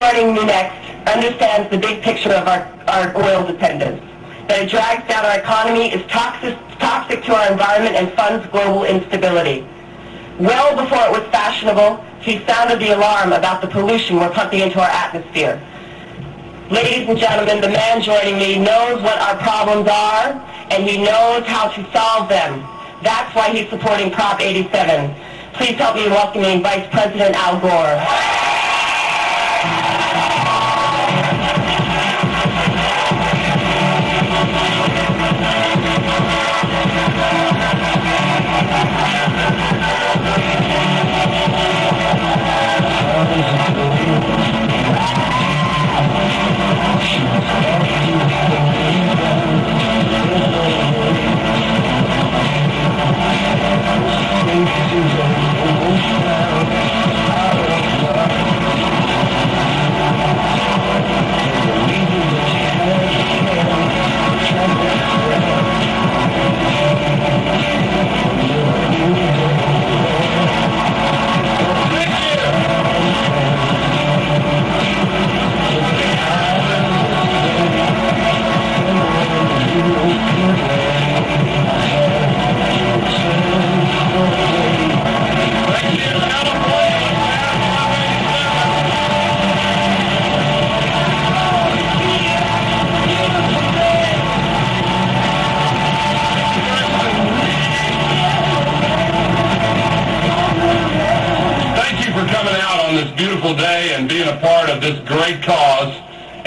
Joining me next understands the big picture of our oil dependence, that it drags down our economy, is toxic to our environment, and funds global instability. Well before it was fashionable, he sounded the alarm about the pollution we're pumping into our atmosphere. Ladies and gentlemen, the man joining me knows what our problems are, and he knows how to solve them. That's why he's supporting Prop 87. Please help me in welcoming Vice President Al Gore. Day and being a part of this great cause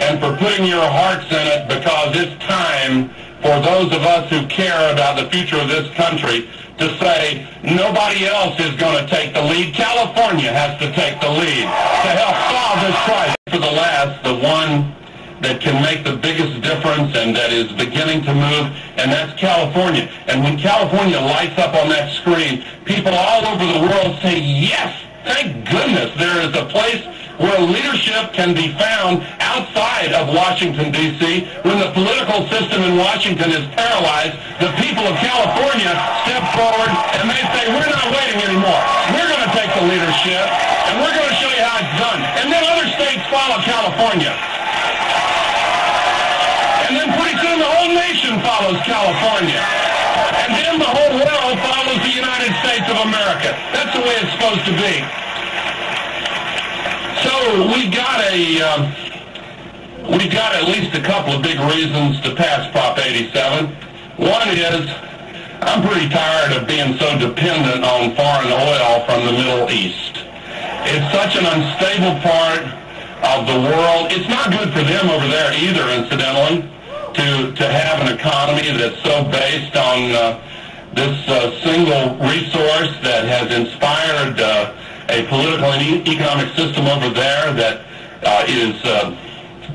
and for putting your hearts in it, because it's time for those of us who care about the future of this country to say nobody else is going to take the lead. California has to take the lead to help solve this crisis. For the last, the one that can make the biggest difference and that is beginning to move, and that's California. And when California lights up on that screen, people all over the world say, yes, thank goodness there is a place where leadership can be found outside of Washington, D.C. When the political system in Washington is paralyzed, the people of California step forward and they say, we're not waiting anymore. We're going to take the leadership, and we're going to show you how it's done. And then other states follow California. And then pretty soon the whole nation follows California. And then the whole world follows the United States of America. That's the way it's supposed to be. So we've got at least a couple of big reasons to pass Prop 87. One is I'm pretty tired of being so dependent on foreign oil from the Middle East. It's such an unstable part of the world. It's not good for them over there either, incidentally, to have an economy that's so based on this single resource that has inspired a political and economic system over there that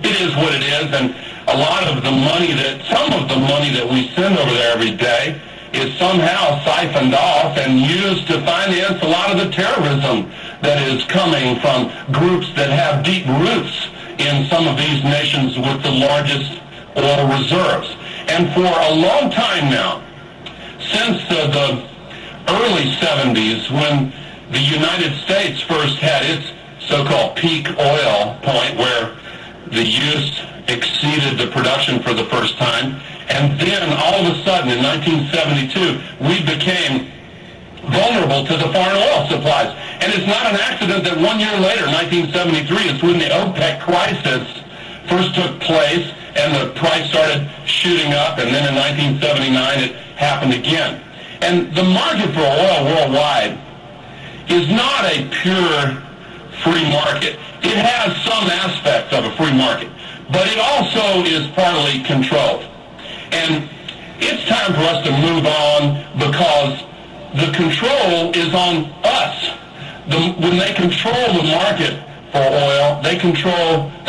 it is what it is. And a lot of the money some of the money that we send over there every day is somehow siphoned off and used to finance a lot of the terrorism that is coming from groups that have deep roots in some of these nations with the largest oil reserves. And for a long time now, since the early 70s, when the United States first had its so-called peak oil point where the use exceeded the production for the first time, and then all of a sudden in 1972 we became vulnerable to the foreign oil supplies. And it's not an accident that 1 year later, 1973, is when the OPEC crisis first took place and the price started shooting up, and then in 1979 it happened again. And the market for oil worldwide is not a pure free market. It has some aspects of a free market, but it also is partly controlled. And it's time for us to move on, because the control is on us. When they control the market for oil, they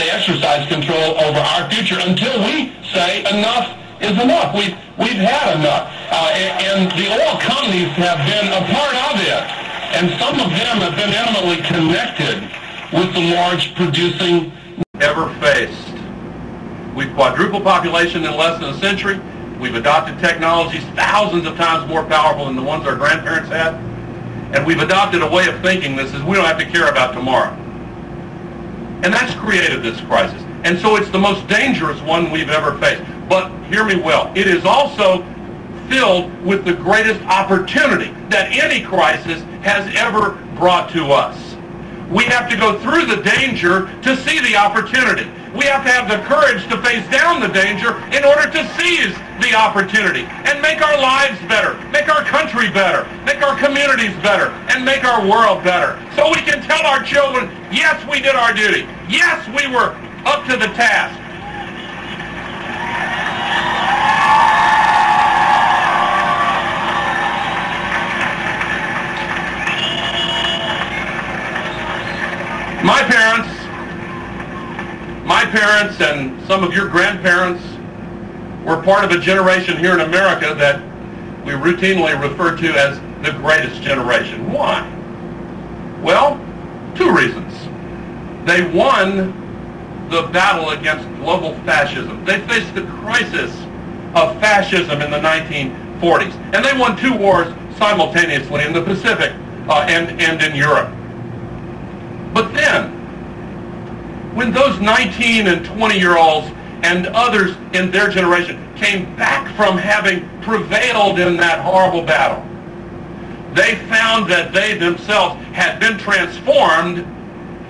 exercise control over our future until we say enough is enough. We've had enough. And the oil companies have been a part of it. And some of them have been intimately connected with the large producing ever faced. We've quadrupled population in less than a century. We've adopted technologies thousands of times more powerful than the ones our grandparents had. And we've adopted a way of thinking that says we don't have to care about tomorrow. And that's created this crisis. And so it's the most dangerous one we've ever faced. But hear me well, it is also filled with the greatest opportunity that any crisis has ever brought to us. We have to go through the danger to see the opportunity. We have to have the courage to face down the danger in order to seize the opportunity and make our lives better, make our country better, make our communities better, and make our world better. So we can tell our children, yes, we did our duty. Yes, we were up to the task. My parents and some of your grandparents were part of a generation here in America that we routinely refer to as the greatest generation. Why? Well, two reasons. They won the battle against global fascism. They faced the crisis of fascism in the 1940s. And they won two wars simultaneously in the Pacific and in Europe. But then, when those 19 and 20-year-olds and others in their generation came back from having prevailed in that horrible battle, they found that they themselves had been transformed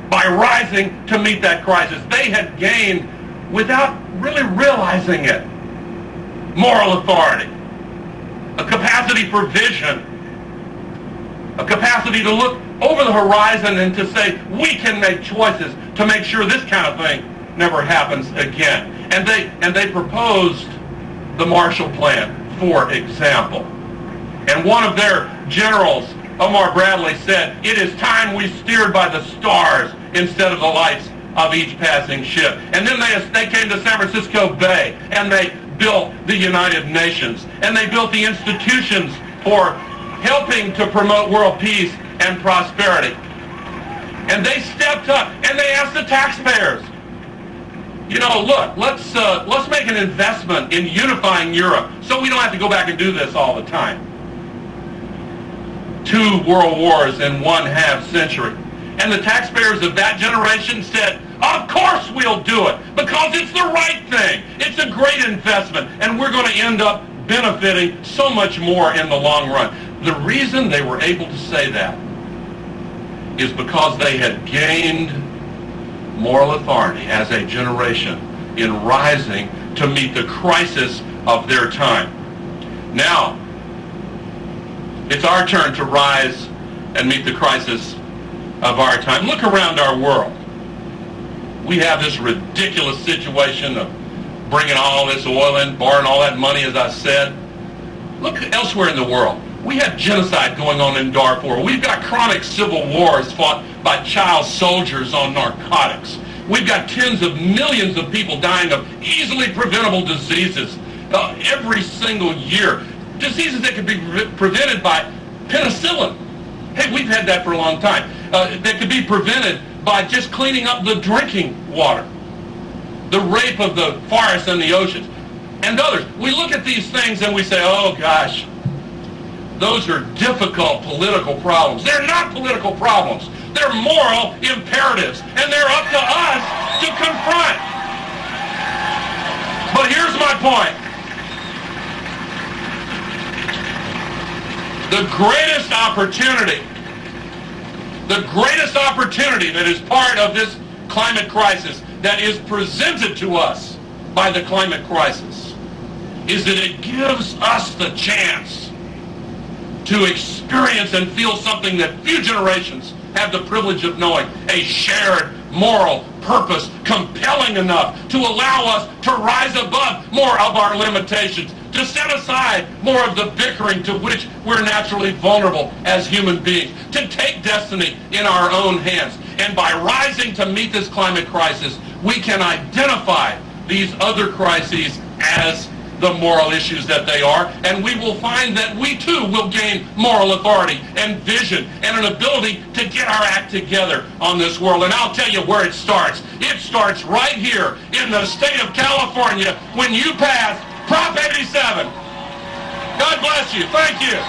by rising to meet that crisis. They had gained, without really realizing it, moral authority, a capacity for vision, a capacity to look over the horizon and to say, we can make choices to make sure this kind of thing never happens again. And they proposed the Marshall Plan, for example. And one of their generals, Omar Bradley, said, it is time we steered by the stars instead of the lights of each passing ship. And then they came to San Francisco Bay, and they built the United Nations, and they built the institutions for helping to promote world peace and prosperity. And they stepped up and they asked the taxpayers, you know, look, let's make an investment in unifying Europe so we don't have to go back and do this all the time. 2 world wars in 1/2 century. And the taxpayers of that generation said, of course we'll do it, because it's the right thing. It's a great investment, and we're going to end up benefiting so much more in the long run. The reason they were able to say that is because they had gained moral authority as a generation in rising to meet the crisis of their time. Now, it's our turn to rise and meet the crisis of our time. Look around our world. We have this ridiculous situation of bringing all this oil in, borrowing all that money, as I said. Look elsewhere in the world. We have genocide going on in Darfur. We've got chronic civil wars fought by child soldiers on narcotics. We've got tens of millions of people dying of easily preventable diseases every single year. Diseases that could be prevented by penicillin. Hey, we've had that for a long time. That could be prevented by just cleaning up the drinking water. The rape of the forests and the oceans. And others. We look at these things and we say, oh gosh, those are difficult political problems. They're not political problems. They're moral imperatives. And they're up to us to confront. But here's my point. The greatest opportunity that is part of this climate crisis that is presented to us by the climate crisis is that it gives us the chance to experience and feel something that few generations have the privilege of knowing, a shared moral purpose compelling enough to allow us to rise above more of our limitations, to set aside more of the bickering to which we're naturally vulnerable as human beings, to take destiny in our own hands. And by rising to meet this climate crisis, we can identify these other crises as the moral issues that they are, and we will find that we too will gain moral authority and vision and an ability to get our act together on this world. And I'll tell you where it starts. It starts right here in the state of California when you pass Prop 87. God bless you. Thank you.